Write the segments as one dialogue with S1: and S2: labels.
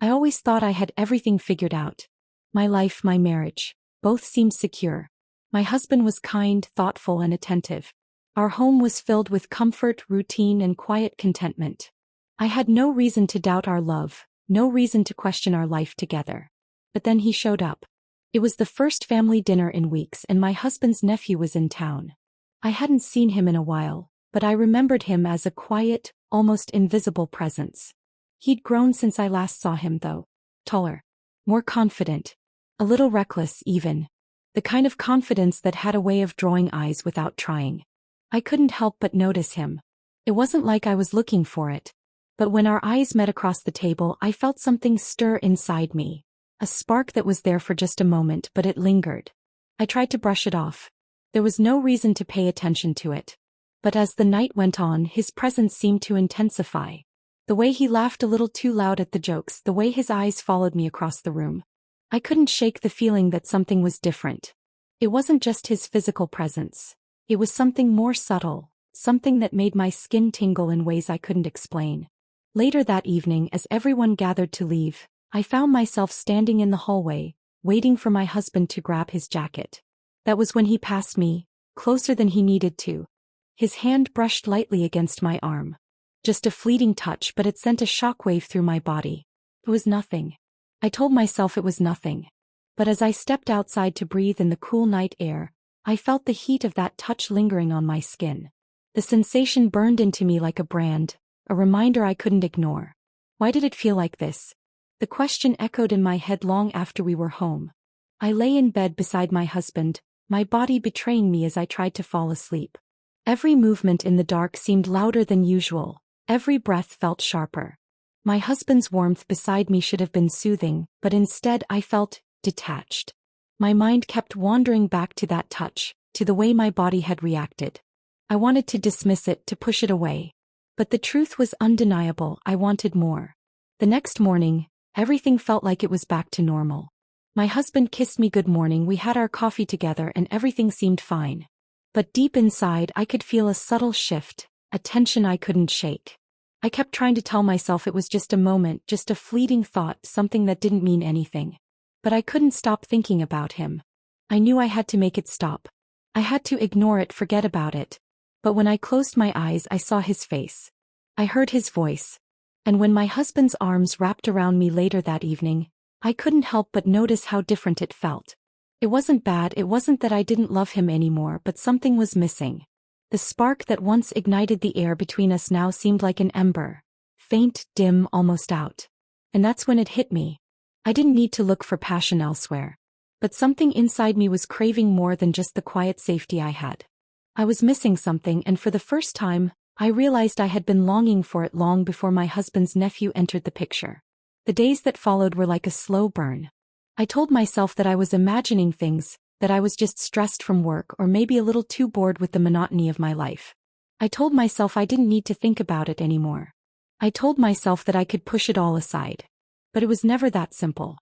S1: I always thought I had everything figured out. My life, my marriage, both seemed secure. My husband was kind, thoughtful, and attentive. Our home was filled with comfort, routine, and quiet contentment. I had no reason to doubt our love, no reason to question our life together. But then he showed up. It was the first family dinner in weeks, and my husband's nephew was in town. I hadn't seen him in a while, but I remembered him as a quiet, almost invisible presence. He'd grown since I last saw him though. Taller. More confident. A little reckless even. The kind of confidence that had a way of drawing eyes without trying. I couldn't help but notice him. It wasn't like I was looking for it. But when our eyes met across the table, I felt something stir inside me. A spark that was there for just a moment, but it lingered. I tried to brush it off. There was no reason to pay attention to it. But as the night went on, his presence seemed to intensify. The way he laughed a little too loud at the jokes, the way his eyes followed me across the room. I couldn't shake the feeling that something was different. It wasn't just his physical presence. It was something more subtle, something that made my skin tingle in ways I couldn't explain. Later that evening, as everyone gathered to leave, I found myself standing in the hallway, waiting for my husband to grab his jacket. That was when he passed me, closer than he needed to. His hand brushed lightly against my arm. Just a fleeting touch, but it sent a shockwave through my body. It was nothing. I told myself it was nothing. But as I stepped outside to breathe in the cool night air, I felt the heat of that touch lingering on my skin. The sensation burned into me like a brand, a reminder I couldn't ignore. Why did it feel like this? The question echoed in my head long after we were home. I lay in bed beside my husband, my body betraying me as I tried to fall asleep. Every movement in the dark seemed louder than usual. Every breath felt sharper. My husband's warmth beside me should have been soothing, but instead I felt detached. My mind kept wandering back to that touch, to the way my body had reacted. I wanted to dismiss it, to push it away. But the truth was undeniable. I wanted more. The next morning, everything felt like it was back to normal. My husband kissed me good morning, we had our coffee together, and everything seemed fine. But deep inside I could feel a subtle shift, a tension I couldn't shake. I kept trying to tell myself it was just a moment, just a fleeting thought, something that didn't mean anything. But I couldn't stop thinking about him. I knew I had to make it stop. I had to ignore it, forget about it. But when I closed my eyes, I saw his face. I heard his voice. And when my husband's arms wrapped around me later that evening, I couldn't help but notice how different it felt. It wasn't bad, it wasn't that I didn't love him anymore, but something was missing. The spark that once ignited the air between us now seemed like an ember. Faint, dim, almost out. And that's when it hit me. I didn't need to look for passion elsewhere. But something inside me was craving more than just the quiet safety I had. I was missing something, and for the first time, I realized I had been longing for it long before my husband's nephew entered the picture. The days that followed were like a slow burn. I told myself that I was imagining things, that I was just stressed from work or maybe a little too bored with the monotony of my life. I told myself I didn't need to think about it anymore. I told myself that I could push it all aside. But it was never that simple.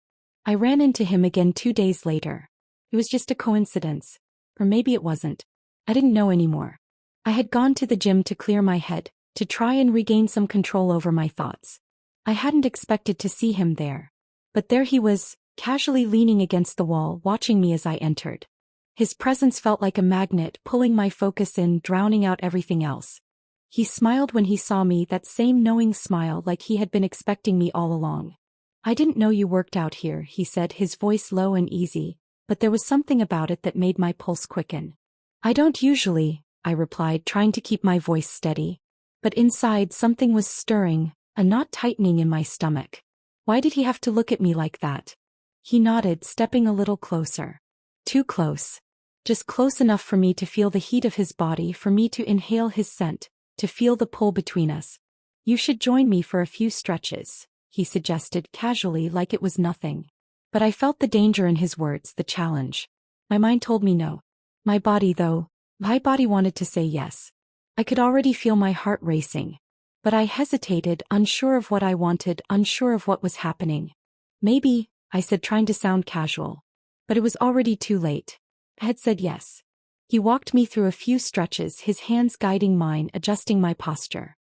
S1: I ran into him again 2 days later. It was just a coincidence. Or maybe it wasn't. I didn't know anymore. I had gone to the gym to clear my head, to try and regain some control over my thoughts. I hadn't expected to see him there. But there he was, casually leaning against the wall, watching me as I entered. His presence felt like a magnet, pulling my focus in, drowning out everything else. He smiled when he saw me, that same knowing smile, like he had been expecting me all along. "I didn't know you worked out here," he said, his voice low and easy, but there was something about it that made my pulse quicken. "I don't usually," I replied, trying to keep my voice steady. But inside something was stirring, a knot tightening in my stomach. Why did he have to look at me like that? He nodded, stepping a little closer. Too close. Just close enough for me to feel the heat of his body, for me to inhale his scent, to feel the pull between us. "You should join me for a few stretches," he suggested casually, like it was nothing. But I felt the danger in his words, the challenge. My mind told me no. My body wanted to say yes. I could already feel my heart racing. But I hesitated, unsure of what I wanted, unsure of what was happening. "Maybe," I said, trying to sound casual. But it was already too late. I had said yes. He walked me through a few stretches, his hands guiding mine, adjusting my posture.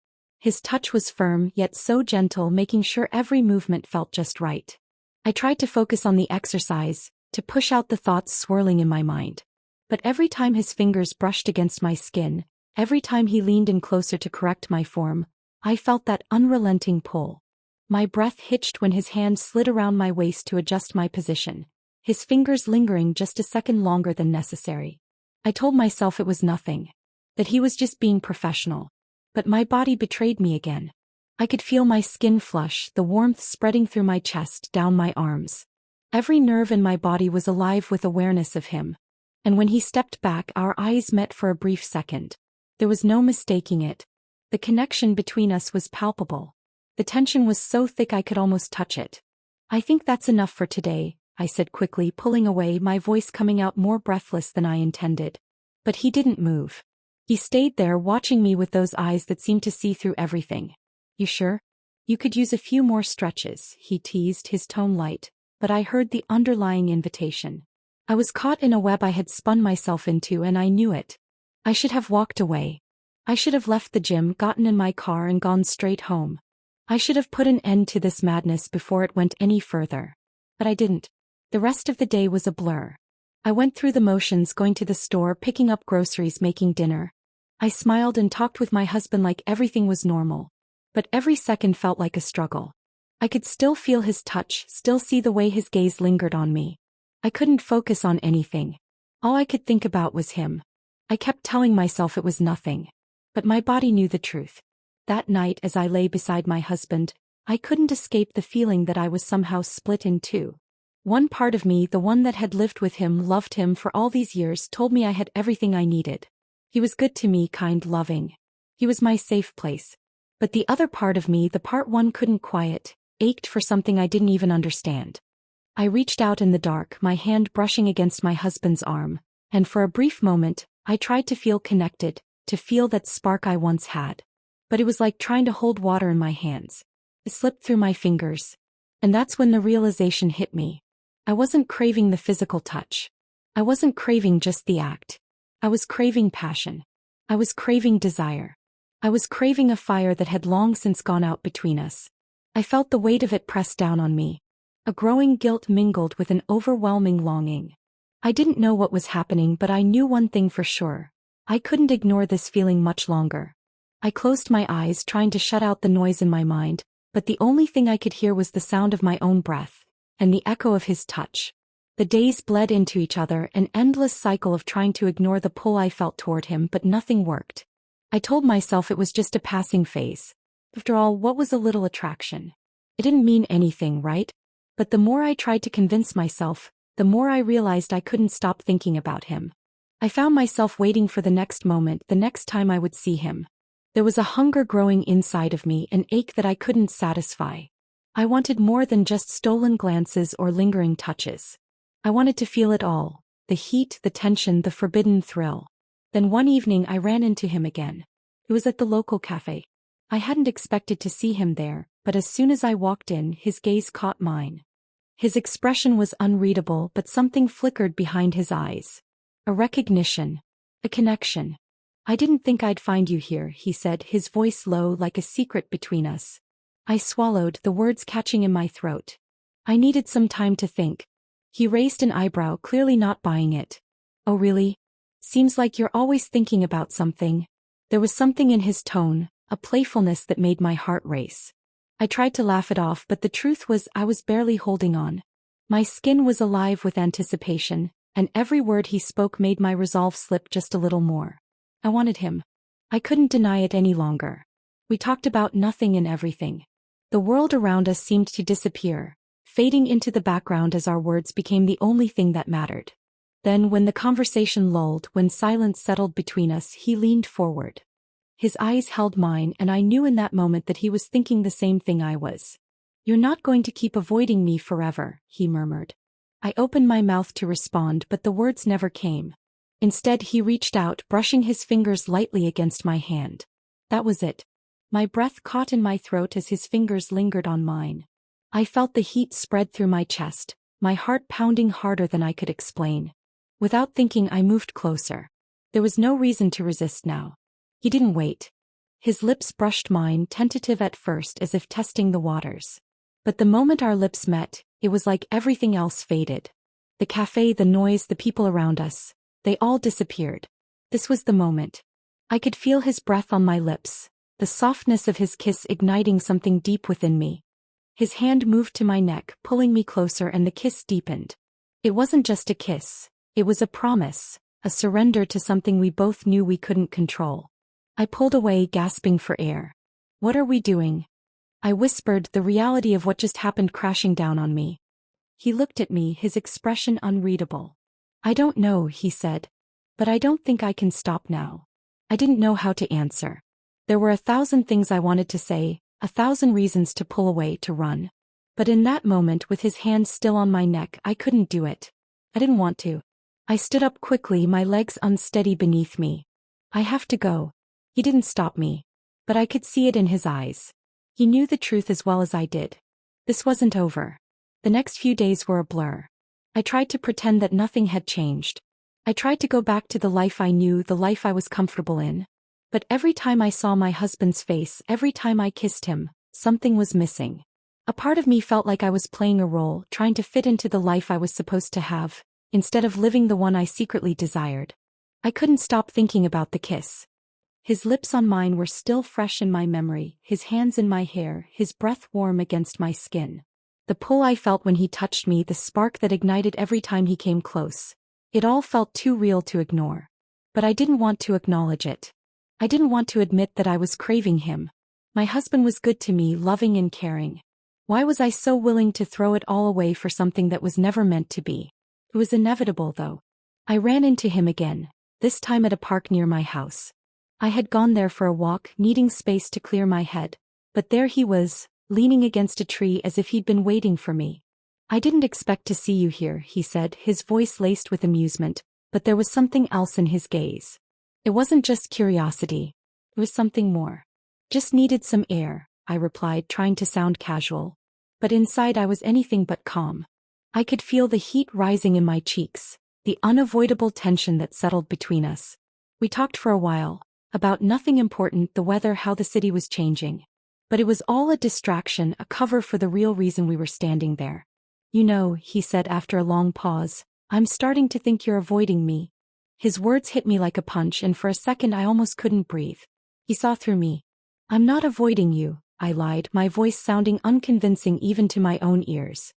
S1: His touch was firm yet so gentle, making sure every movement felt just right. I tried to focus on the exercise, to push out the thoughts swirling in my mind. But every time his fingers brushed against my skin, every time he leaned in closer to correct my form, I felt that unrelenting pull. My breath hitched when his hand slid around my waist to adjust my position, his fingers lingering just a second longer than necessary. I told myself it was nothing, that he was just being professional. But my body betrayed me again. I could feel my skin flush, the warmth spreading through my chest, down my arms. Every nerve in my body was alive with awareness of him. And when he stepped back, our eyes met for a brief second. There was no mistaking it. The connection between us was palpable. The tension was so thick I could almost touch it. "I think that's enough for today," I said quickly, pulling away, my voice coming out more breathless than I intended. But he didn't move. He stayed there, watching me with those eyes that seemed to see through everything. "You sure? You could use a few more stretches," he teased, his tone light, but I heard the underlying invitation. I was caught in a web I had spun myself into, and I knew it. I should have walked away. I should have left the gym, gotten in my car, and gone straight home. I should have put an end to this madness before it went any further. But I didn't. The rest of the day was a blur. I went through the motions, going to the store, picking up groceries, making dinner. I smiled and talked with my husband like everything was normal. But every second felt like a struggle. I could still feel his touch, still see the way his gaze lingered on me. I couldn't focus on anything. All I could think about was him. I kept telling myself it was nothing. But my body knew the truth. That night, as I lay beside my husband, I couldn't escape the feeling that I was somehow split in two. One part of me, the one that had lived with him, loved him for all these years, told me I had everything I needed. He was good to me, kind, loving. He was my safe place. But the other part of me, the part one couldn't quiet, ached for something I didn't even understand. I reached out in the dark, my hand brushing against my husband's arm, and for a brief moment, I tried to feel connected, to feel that spark I once had. But it was like trying to hold water in my hands. It slipped through my fingers. And that's when the realization hit me. I wasn't craving the physical touch. I wasn't craving just the act. I was craving passion. I was craving desire. I was craving a fire that had long since gone out between us. I felt the weight of it press down on me. A growing guilt mingled with an overwhelming longing. I didn't know what was happening, but I knew one thing for sure. I couldn't ignore this feeling much longer. I closed my eyes, trying to shut out the noise in my mind, but the only thing I could hear was the sound of my own breath, and the echo of his touch. The days bled into each other, an endless cycle of trying to ignore the pull I felt toward him, but nothing worked. I told myself it was just a passing phase. After all, what was a little attraction? It didn't mean anything, right? But the more I tried to convince myself, the more I realized I couldn't stop thinking about him. I found myself waiting for the next moment, the next time I would see him. There was a hunger growing inside of me, an ache that I couldn't satisfy. I wanted more than just stolen glances or lingering touches. I wanted to feel it all, the heat, the tension, the forbidden thrill. Then one evening I ran into him again. It was at the local cafe. I hadn't expected to see him there, but as soon as I walked in, his gaze caught mine. His expression was unreadable, but something flickered behind his eyes. A recognition. A connection. "I didn't think I'd find you here," he said, his voice low, like a secret between us. I swallowed, the words catching in my throat. "I needed some time to think." He raised an eyebrow, clearly not buying it. "Oh really? Seems like you're always thinking about something." There was something in his tone, a playfulness that made my heart race. I tried to laugh it off, but the truth was I was barely holding on. My skin was alive with anticipation, and every word he spoke made my resolve slip just a little more. I wanted him. I couldn't deny it any longer. We talked about nothing and everything. The world around us seemed to disappear, fading into the background as our words became the only thing that mattered. Then, when the conversation lulled, when silence settled between us, he leaned forward. His eyes held mine, and I knew in that moment that he was thinking the same thing I was. "You're not going to keep avoiding me forever," he murmured. I opened my mouth to respond, but the words never came. Instead, he reached out, brushing his fingers lightly against my hand. That was it. My breath caught in my throat as his fingers lingered on mine. I felt the heat spread through my chest, my heart pounding harder than I could explain. Without thinking, I moved closer. There was no reason to resist now. He didn't wait. His lips brushed mine, tentative at first as if testing the waters. But the moment our lips met, it was like everything else faded. The cafe, the noise, the people around us, they all disappeared. This was the moment. I could feel his breath on my lips, the softness of his kiss igniting something deep within me. His hand moved to my neck, pulling me closer, and the kiss deepened. It wasn't just a kiss. It was a promise, a surrender to something we both knew we couldn't control. I pulled away, gasping for air. "What are we doing?" I whispered, the reality of what just happened crashing down on me. He looked at me, his expression unreadable. "I don't know," he said. "But I don't think I can stop now." I didn't know how to answer. There were 1,000 things I wanted to say, 1,000 reasons to pull away, to run. But in that moment, with his hand still on my neck, I couldn't do it. I didn't want to. I stood up quickly, my legs unsteady beneath me. "I have to go." He didn't stop me. But I could see it in his eyes. He knew the truth as well as I did. This wasn't over. The next few days were a blur. I tried to pretend that nothing had changed. I tried to go back to the life I knew, the life I was comfortable in. But every time I saw my husband's face, every time I kissed him, something was missing. A part of me felt like I was playing a role, trying to fit into the life I was supposed to have, instead of living the one I secretly desired. I couldn't stop thinking about the kiss. His lips on mine were still fresh in my memory, his hands in my hair, his breath warm against my skin. The pull I felt when he touched me, the spark that ignited every time he came close. It all felt too real to ignore. But I didn't want to acknowledge it. I didn't want to admit that I was craving him. My husband was good to me, loving and caring. Why was I so willing to throw it all away for something that was never meant to be? It was inevitable, though. I ran into him again, this time at a park near my house. I had gone there for a walk, needing space to clear my head. But there he was, leaning against a tree as if he'd been waiting for me. "I didn't expect to see you here," he said, his voice laced with amusement, but there was something else in his gaze. It wasn't just curiosity. It was something more. "Just needed some air," I replied, trying to sound casual. But inside I was anything but calm. I could feel the heat rising in my cheeks, the unavoidable tension that settled between us. We talked for a while. About nothing important, the weather, how the city was changing. But it was all a distraction, a cover for the real reason we were standing there. "You know," he said after a long pause, "I'm starting to think you're avoiding me." His words hit me like a punch, and for a second I almost couldn't breathe. He saw through me. "I'm not avoiding you," I lied, my voice sounding unconvincing even to my own ears.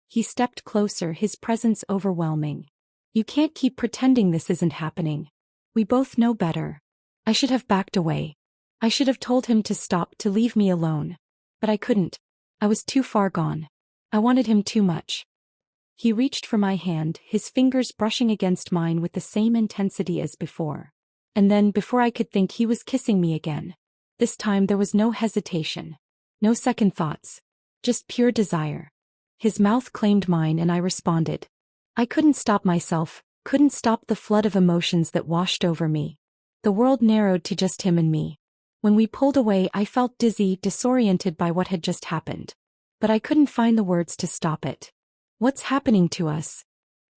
S1: He stepped closer, his presence overwhelming. "You can't keep pretending this isn't happening. We both know better." I should have backed away. I should have told him to stop, to leave me alone. But I couldn't. I was too far gone. I wanted him too much. He reached for my hand, his fingers brushing against mine with the same intensity as before. And then, before I could think, he was kissing me again. This time there was no hesitation. No second thoughts. Just pure desire. His mouth claimed mine and I responded. I couldn't stop myself, couldn't stop the flood of emotions that washed over me. The world narrowed to just him and me. When we pulled away, I felt dizzy, disoriented by what had just happened. But I couldn't find the words to stop it. "What's happening to us?"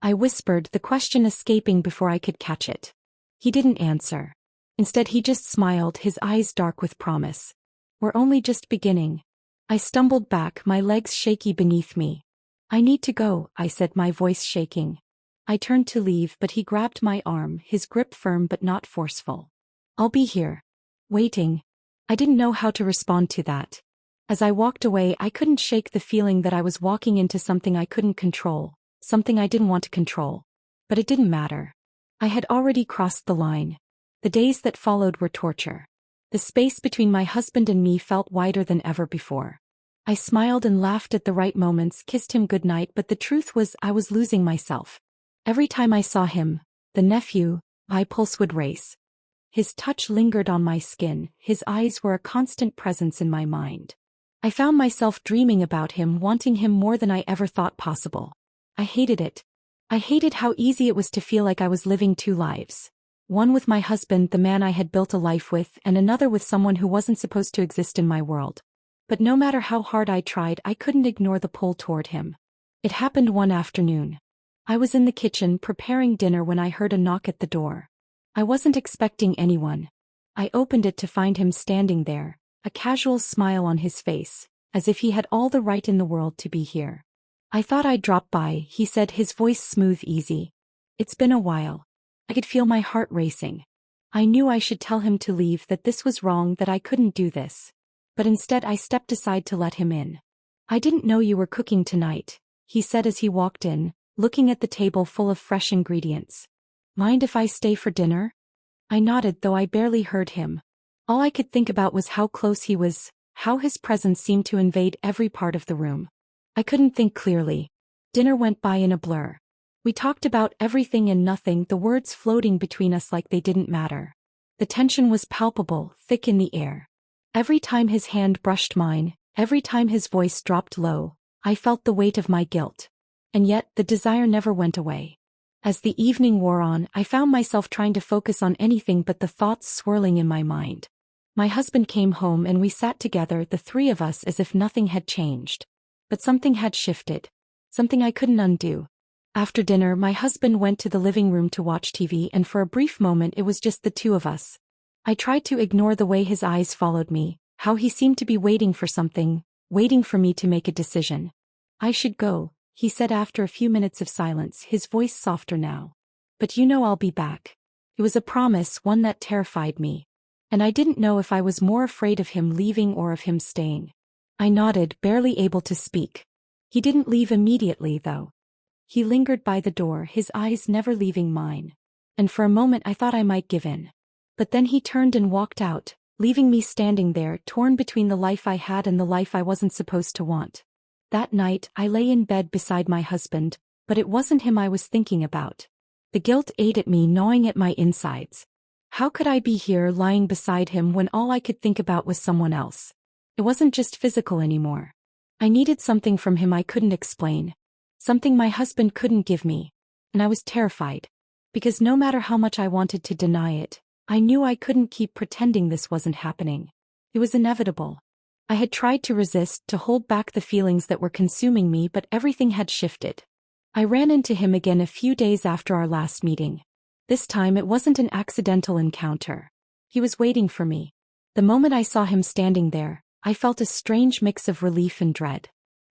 S1: I whispered, the question escaping before I could catch it. He didn't answer. Instead, he just smiled, his eyes dark with promise. "We're only just beginning." I stumbled back, my legs shaky beneath me. "I need to go," I said, my voice shaking. I turned to leave, but he grabbed my arm, his grip firm but not forceful. "I'll be here. Waiting." I didn't know how to respond to that. As I walked away, I couldn't shake the feeling that I was walking into something I couldn't control, something I didn't want to control. But it didn't matter. I had already crossed the line. The days that followed were torture. The space between my husband and me felt wider than ever before. I smiled and laughed at the right moments, kissed him goodnight, but the truth was I was losing myself. Every time I saw him, the nephew, my pulse would race. His touch lingered on my skin, his eyes were a constant presence in my mind. I found myself dreaming about him, wanting him more than I ever thought possible. I hated it. I hated how easy it was to feel like I was living two lives. One with my husband, the man I had built a life with, and another with someone who wasn't supposed to exist in my world. But no matter how hard I tried, I couldn't ignore the pull toward him. It happened one afternoon. I was in the kitchen preparing dinner when I heard a knock at the door. I wasn't expecting anyone. I opened it to find him standing there, a casual smile on his face, as if he had all the right in the world to be here. I thought I'd drop by, he said, his voice smooth, easy. It's been a while. I could feel my heart racing. I knew I should tell him to leave, that this was wrong, that I couldn't do this. But instead I stepped aside to let him in. I didn't know you were cooking tonight, he said as he walked in, looking at the table full of fresh ingredients. Mind if I stay for dinner? I nodded, though I barely heard him. All I could think about was how close he was, how his presence seemed to invade every part of the room. I couldn't think clearly. Dinner went by in a blur. We talked about everything and nothing, the words floating between us like they didn't matter. The tension was palpable, thick in the air. Every time his hand brushed mine, every time his voice dropped low, I felt the weight of my guilt. And yet, the desire never went away. As the evening wore on, I found myself trying to focus on anything but the thoughts swirling in my mind. My husband came home and we sat together, the three of us, as if nothing had changed. But something had shifted. Something I couldn't undo. After dinner, my husband went to the living room to watch TV, and for a brief moment it was just the two of us. I tried to ignore the way his eyes followed me, how he seemed to be waiting for something, waiting for me to make a decision. I should go, he said after a few minutes of silence, his voice softer now. But you know I'll be back. It was a promise, one that terrified me. And I didn't know if I was more afraid of him leaving or of him staying. I nodded, barely able to speak. He didn't leave immediately, though. He lingered by the door, his eyes never leaving mine. And for a moment I thought I might give in. But then he turned and walked out, leaving me standing there, torn between the life I had and the life I wasn't supposed to want. That night, I lay in bed beside my husband, but it wasn't him I was thinking about. The guilt ate at me, gnawing at my insides. How could I be here lying beside him when all I could think about was someone else? It wasn't just physical anymore. I needed something from him I couldn't explain. Something my husband couldn't give me. And I was terrified. Because no matter how much I wanted to deny it, I knew I couldn't keep pretending this wasn't happening. It was inevitable. I had tried to resist, to hold back the feelings that were consuming me, but everything had shifted. I ran into him again a few days after our last meeting. This time it wasn't an accidental encounter. He was waiting for me. The moment I saw him standing there, I felt a strange mix of relief and dread.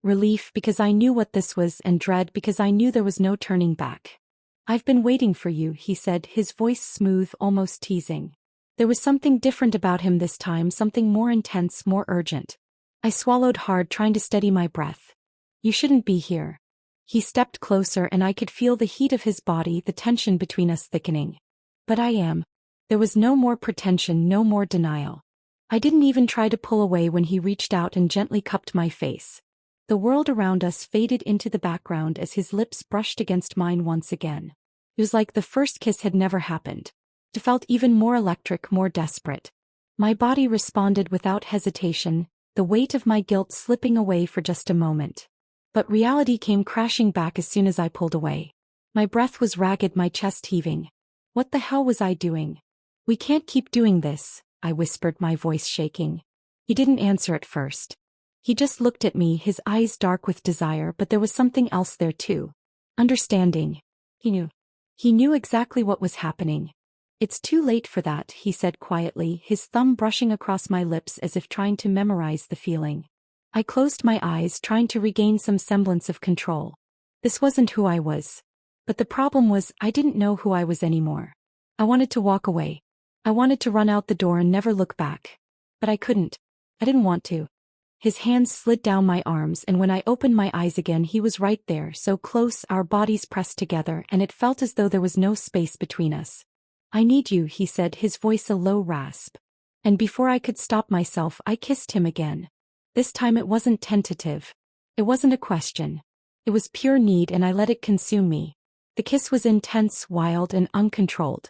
S1: Relief because I knew what this was, and dread because I knew there was no turning back. I've been waiting for you, he said, his voice smooth, almost teasing. There was something different about him this time, something more intense, more urgent. I swallowed hard, trying to steady my breath. You shouldn't be here. He stepped closer and I could feel the heat of his body, the tension between us thickening. But I am. There was no more pretension, no more denial. I didn't even try to pull away when he reached out and gently cupped my face. The world around us faded into the background as his lips brushed against mine once again. It was like the first kiss had never happened. It felt even more electric, more desperate. My body responded without hesitation, the weight of my guilt slipping away for just a moment. But reality came crashing back as soon as I pulled away. My breath was ragged, my chest heaving. What the hell was I doing? We can't keep doing this, I whispered, my voice shaking. He didn't answer at first. He just looked at me, his eyes dark with desire, but there was something else there too. Understanding. He knew. He knew exactly what was happening. It's too late for that, he said quietly, his thumb brushing across my lips as if trying to memorize the feeling. I closed my eyes, trying to regain some semblance of control. This wasn't who I was. But the problem was, I didn't know who I was anymore. I wanted to walk away. I wanted to run out the door and never look back. But I couldn't. I didn't want to. His hands slid down my arms, and when I opened my eyes again, he was right there, so close, our bodies pressed together, and it felt as though there was no space between us. I need you, he said, his voice a low rasp. And before I could stop myself, I kissed him again. This time it wasn't tentative. It wasn't a question. It was pure need, and I let it consume me. The kiss was intense, wild, and uncontrolled.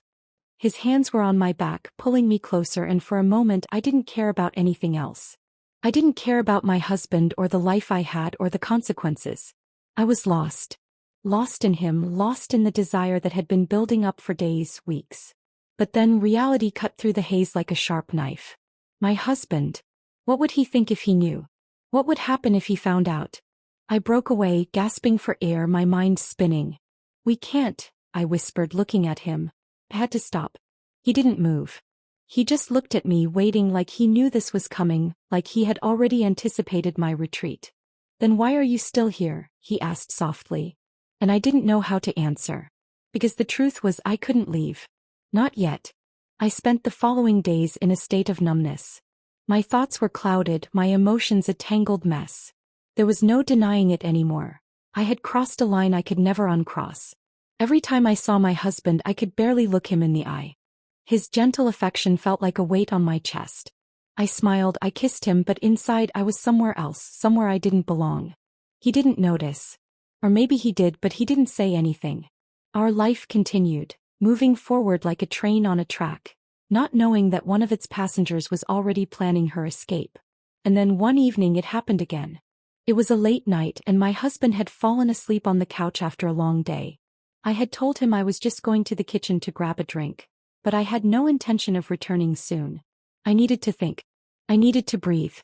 S1: His hands were on my back, pulling me closer, and for a moment I didn't care about anything else. I didn't care about my husband or the life I had or the consequences. I was lost. Lost in him, lost in the desire that had been building up for days, weeks. But then reality cut through the haze like a sharp knife. My husband. What would he think if he knew? What would happen if he found out? I broke away, gasping for air, my mind spinning. We can't, I whispered, looking at him. I had to stop. He didn't move. He just looked at me, waiting, like he knew this was coming, like he had already anticipated my retreat. "Then why are you still here?" he asked softly. And I didn't know how to answer. Because the truth was, I couldn't leave. Not yet. I spent the following days in a state of numbness. My thoughts were clouded, my emotions a tangled mess. There was no denying it anymore. I had crossed a line I could never uncross. Every time I saw my husband, I could barely look him in the eye. His gentle affection felt like a weight on my chest. I smiled, I kissed him, but inside I was somewhere else, somewhere I didn't belong. He didn't notice. Or maybe he did, but he didn't say anything. Our life continued, moving forward like a train on a track, not knowing that one of its passengers was already planning her escape. And then one evening it happened again. It was a late night and my husband had fallen asleep on the couch after a long day. I had told him I was just going to the kitchen to grab a drink, but I had no intention of returning soon. I needed to think. I needed to breathe.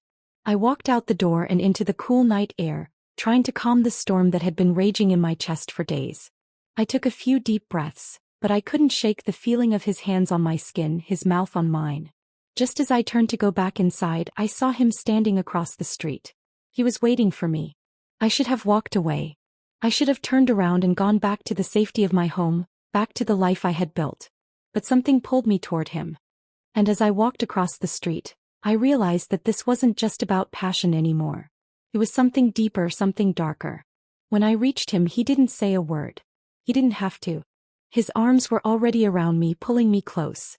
S1: I walked out the door and into the cool night air, trying to calm the storm that had been raging in my chest for days. I took a few deep breaths, but I couldn't shake the feeling of his hands on my skin, his mouth on mine. Just as I turned to go back inside, I saw him standing across the street. He was waiting for me. I should have walked away. I should have turned around and gone back to the safety of my home, back to the life I had built. But something pulled me toward him. And as I walked across the street, I realized that this wasn't just about passion anymore. It was something deeper, something darker. When I reached him, he didn't say a word. He didn't have to. His arms were already around me, pulling me close.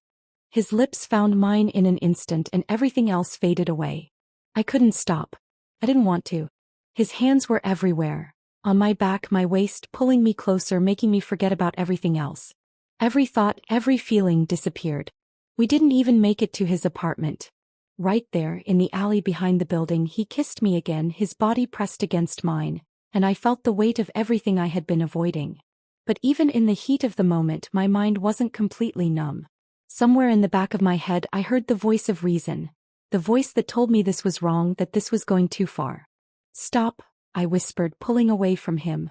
S1: His lips found mine in an instant and everything else faded away. I couldn't stop. I didn't want to. His hands were everywhere. On my back, my waist, pulling me closer, making me forget about everything else. Every thought, every feeling disappeared. We didn't even make it to his apartment. Right there, in the alley behind the building, he kissed me again, his body pressed against mine, and I felt the weight of everything I had been avoiding. But even in the heat of the moment, my mind wasn't completely numb. Somewhere in the back of my head, I heard the voice of reason. The voice that told me this was wrong, that this was going too far. "Stop," I whispered, pulling away from him.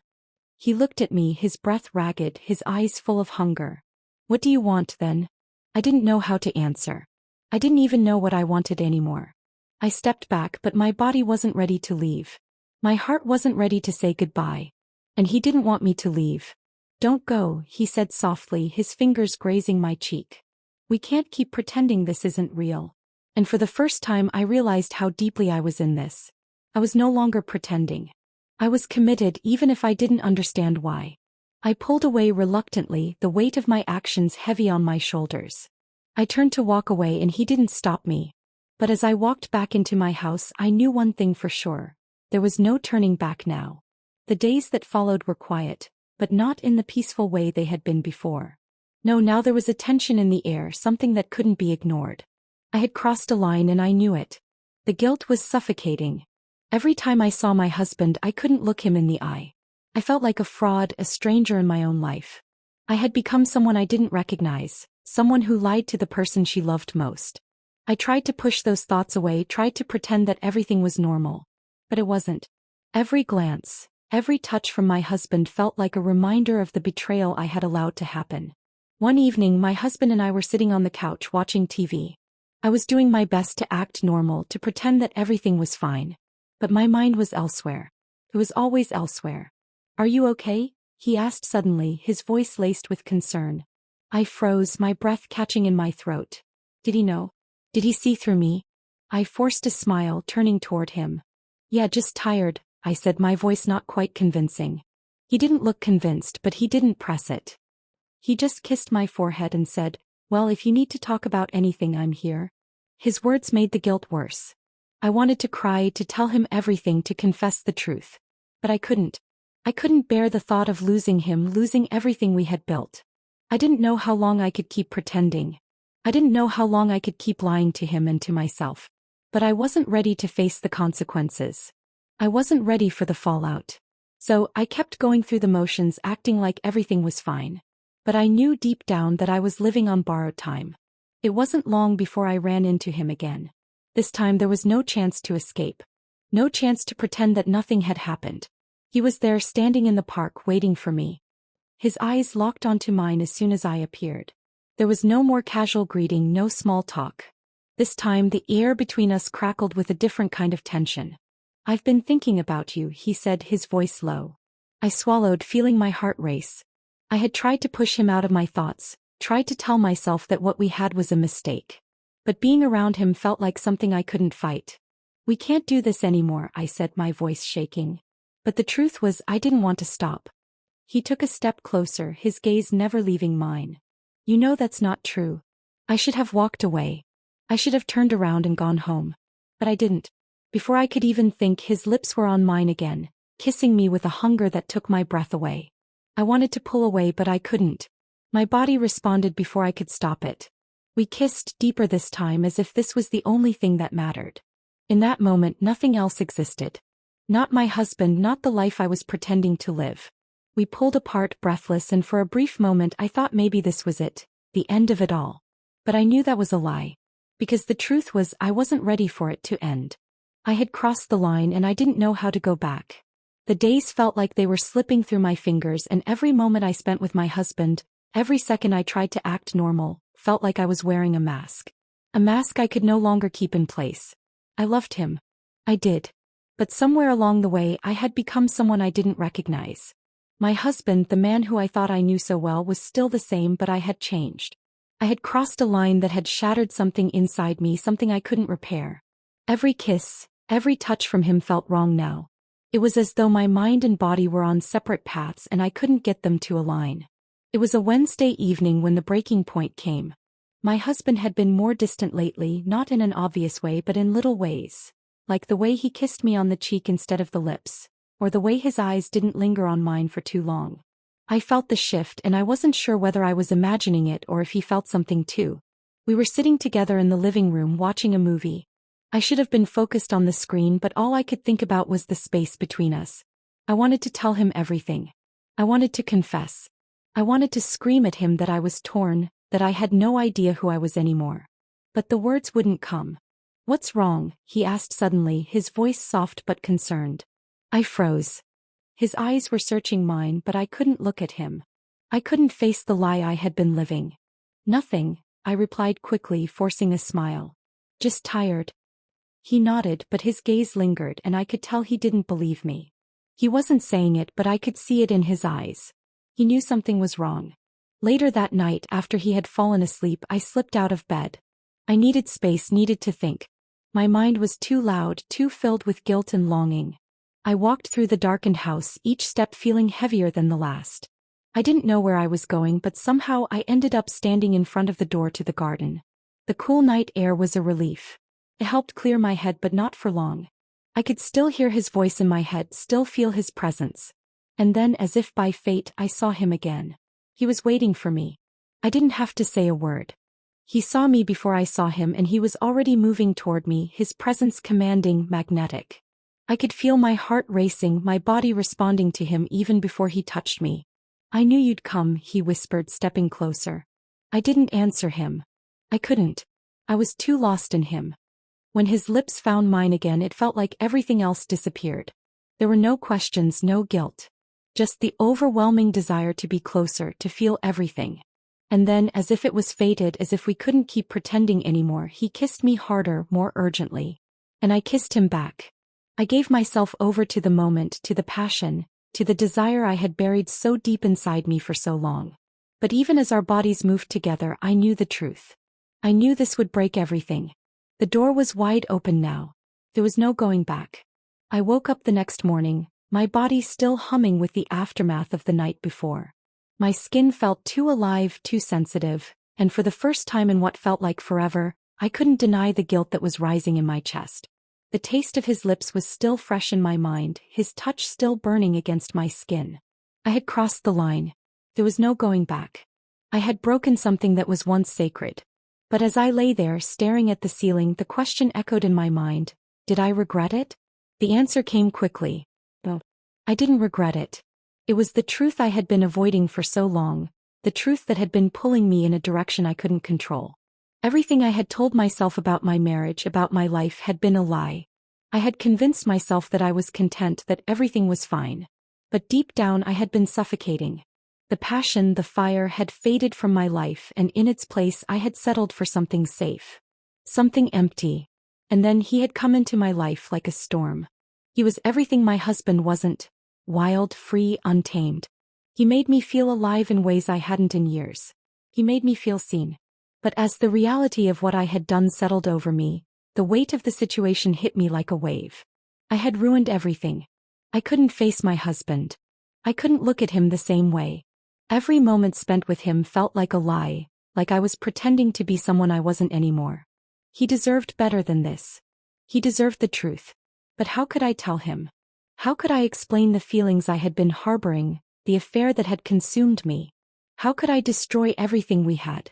S1: He looked at me, his breath ragged, his eyes full of hunger. "What do you want, then?" I didn't know how to answer. I didn't even know what I wanted anymore. I stepped back, but my body wasn't ready to leave. My heart wasn't ready to say goodbye. And he didn't want me to leave. "Don't go," he said softly, his fingers grazing my cheek. "We can't keep pretending this isn't real." And for the first time I realized how deeply I was in this. I was no longer pretending. I was committed, even if I didn't understand why. I pulled away reluctantly, the weight of my actions heavy on my shoulders. I turned to walk away and he didn't stop me. But as I walked back into my house, I knew one thing for sure. There was no turning back now. The days that followed were quiet, but not in the peaceful way they had been before. No, now there was a tension in the air, something that couldn't be ignored. I had crossed a line and I knew it. The guilt was suffocating. Every time I saw my husband, I couldn't look him in the eye. I felt like a fraud, a stranger in my own life. I had become someone I didn't recognize, someone who lied to the person she loved most. I tried to push those thoughts away, tried to pretend that everything was normal. But it wasn't. Every glance, every touch from my husband felt like a reminder of the betrayal I had allowed to happen. One evening, my husband and I were sitting on the couch watching TV. I was doing my best to act normal, to pretend that everything was fine. But my mind was elsewhere. It was always elsewhere. "Are you okay?" he asked suddenly, his voice laced with concern. I froze, my breath catching in my throat. Did he know? Did he see through me? I forced a smile, turning toward him. "Yeah, just tired," I said, my voice not quite convincing. He didn't look convinced, but he didn't press it. He just kissed my forehead and said, "Well, if you need to talk about anything, I'm here." His words made the guilt worse. I wanted to cry, to tell him everything, to confess the truth. But I couldn't. I couldn't bear the thought of losing him, losing everything we had built. I didn't know how long I could keep pretending. I didn't know how long I could keep lying to him and to myself. But I wasn't ready to face the consequences. I wasn't ready for the fallout. So, I kept going through the motions, acting like everything was fine. But I knew deep down that I was living on borrowed time. It wasn't long before I ran into him again. This time there was no chance to escape. No chance to pretend that nothing had happened. He was there, standing in the park, waiting for me. His eyes locked onto mine as soon as I appeared. There was no more casual greeting, no small talk. This time the air between us crackled with a different kind of tension. "I've been thinking about you," he said, his voice low. I swallowed, feeling my heart race. I had tried to push him out of my thoughts, tried to tell myself that what we had was a mistake. But being around him felt like something I couldn't fight. "We can't do this anymore," I said, my voice shaking. But the truth was, I didn't want to stop. He took a step closer, his gaze never leaving mine. "You know that's not true." I should have walked away. I should have turned around and gone home. But I didn't. Before I could even think, his lips were on mine again, kissing me with a hunger that took my breath away. I wanted to pull away, but I couldn't. My body responded before I could stop it. We kissed deeper this time, as if this was the only thing that mattered. In that moment, nothing else existed. Not my husband, not the life I was pretending to live. We pulled apart, breathless, and for a brief moment I thought maybe this was it, the end of it all. But I knew that was a lie. Because the truth was, I wasn't ready for it to end. I had crossed the line and I didn't know how to go back. The days felt like they were slipping through my fingers, and every moment I spent with my husband, every second I tried to act normal, felt like I was wearing a mask. A mask I could no longer keep in place. I loved him. I did. But somewhere along the way I had become someone I didn't recognize. My husband, the man who I thought I knew so well, was still the same, but I had changed. I had crossed a line that had shattered something inside me, something I couldn't repair. Every kiss, every touch from him felt wrong now. It was as though my mind and body were on separate paths and I couldn't get them to align. It was a Wednesday evening when the breaking point came. My husband had been more distant lately, not in an obvious way but in little ways. Like the way he kissed me on the cheek instead of the lips, or the way his eyes didn't linger on mine for too long. I felt the shift, and I wasn't sure whether I was imagining it or if he felt something too. We were sitting together in the living room watching a movie. I should have been focused on the screen, but all I could think about was the space between us. I wanted to tell him everything. I wanted to confess. I wanted to scream at him that I was torn, that I had no idea who I was anymore. But the words wouldn't come. "What's wrong?" he asked suddenly, his voice soft but concerned. I froze. His eyes were searching mine, but I couldn't look at him. I couldn't face the lie I had been living. "Nothing," I replied quickly, forcing a smile. "Just tired." He nodded, but his gaze lingered, and I could tell he didn't believe me. He wasn't saying it, but I could see it in his eyes. He knew something was wrong. Later that night, after he had fallen asleep, I slipped out of bed. I needed space, needed to think. My mind was too loud, too filled with guilt and longing. I walked through the darkened house, each step feeling heavier than the last. I didn't know where I was going, but somehow I ended up standing in front of the door to the garden. The cool night air was a relief. It helped clear my head, but not for long. I could still hear his voice in my head, still feel his presence. And then, as if by fate, I saw him again. He was waiting for me. I didn't have to say a word. He saw me before I saw him, and he was already moving toward me, his presence commanding, magnetic. I could feel my heart racing, my body responding to him even before he touched me. "I knew you'd come," he whispered, stepping closer. I didn't answer him. I couldn't. I was too lost in him. When his lips found mine again, it felt like everything else disappeared. There were no questions, no guilt. Just the overwhelming desire to be closer, to feel everything. And then, as if it was fated, as if we couldn't keep pretending anymore, he kissed me harder, more urgently. And I kissed him back. I gave myself over to the moment, to the passion, to the desire I had buried so deep inside me for so long. But even as our bodies moved together, I knew the truth. I knew this would break everything. The door was wide open now. There was no going back. I woke up the next morning, my body still humming with the aftermath of the night before. My skin felt too alive, too sensitive, and for the first time in what felt like forever, I couldn't deny the guilt that was rising in my chest. The taste of his lips was still fresh in my mind, his touch still burning against my skin. I had crossed the line. There was no going back. I had broken something that was once sacred. But as I lay there, staring at the ceiling, the question echoed in my mind, did I regret it? The answer came quickly. No. I didn't regret it. It was the truth I had been avoiding for so long, the truth that had been pulling me in a direction I couldn't control. Everything I had told myself about my marriage, about my life, had been a lie. I had convinced myself that I was content, that everything was fine. But deep down I had been suffocating. The passion, the fire had faded from my life, and in its place I had settled for something safe. Something empty. And then he had come into my life like a storm. He was everything my husband wasn't. Wild, free, untamed. He made me feel alive in ways I hadn't in years. He made me feel seen. But as the reality of what I had done settled over me, the weight of the situation hit me like a wave. I had ruined everything. I couldn't face my husband. I couldn't look at him the same way. Every moment spent with him felt like a lie, like I was pretending to be someone I wasn't anymore. He deserved better than this. He deserved the truth. But how could I tell him? How could I explain the feelings I had been harboring, the affair that had consumed me? How could I destroy everything we had?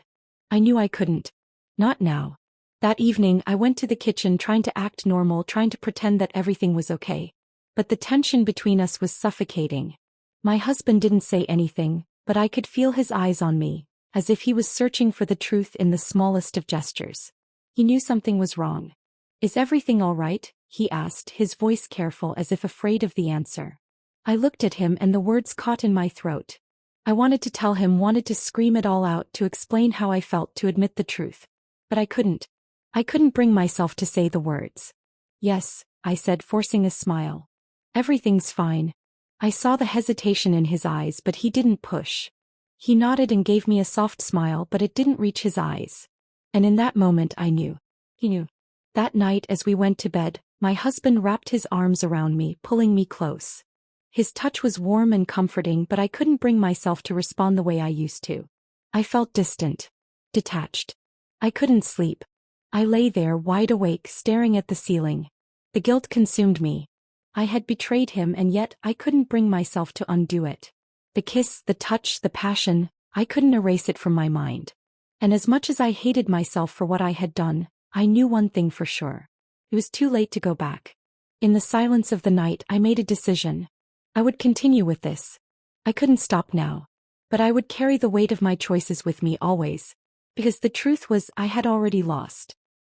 S1: I knew I couldn't. Not now. That evening I went to the kitchen trying to act normal, trying to pretend that everything was okay. But the tension between us was suffocating. My husband didn't say anything, but I could feel his eyes on me, as if he was searching for the truth in the smallest of gestures. He knew something was wrong. "Is everything all right?" he asked, his voice careful as if afraid of the answer. I looked at him and the words caught in my throat. I wanted to tell him, wanted to scream it all out, to explain how I felt, to admit the truth. But I couldn't. I couldn't bring myself to say the words. "Yes," I said, forcing a smile. "Everything's fine." I saw the hesitation in his eyes, but he didn't push. He nodded and gave me a soft smile, but it didn't reach his eyes. And in that moment I knew. He knew. That night as we went to bed, my husband wrapped his arms around me, pulling me close. His touch was warm and comforting, but I couldn't bring myself to respond the way I used to. I felt distant. Detached. I couldn't sleep. I lay there wide awake, staring at the ceiling. The guilt consumed me. I had betrayed him, and yet I couldn't bring myself to undo it. The kiss, the touch, the passion, I couldn't erase it from my mind. And as much as I hated myself for what I had done, I knew one thing for sure. It was too late to go back. In the silence of the night I made a decision. I would continue with this. I couldn't stop now. But I would carry the weight of my choices with me always. Because the truth was, I had already lost.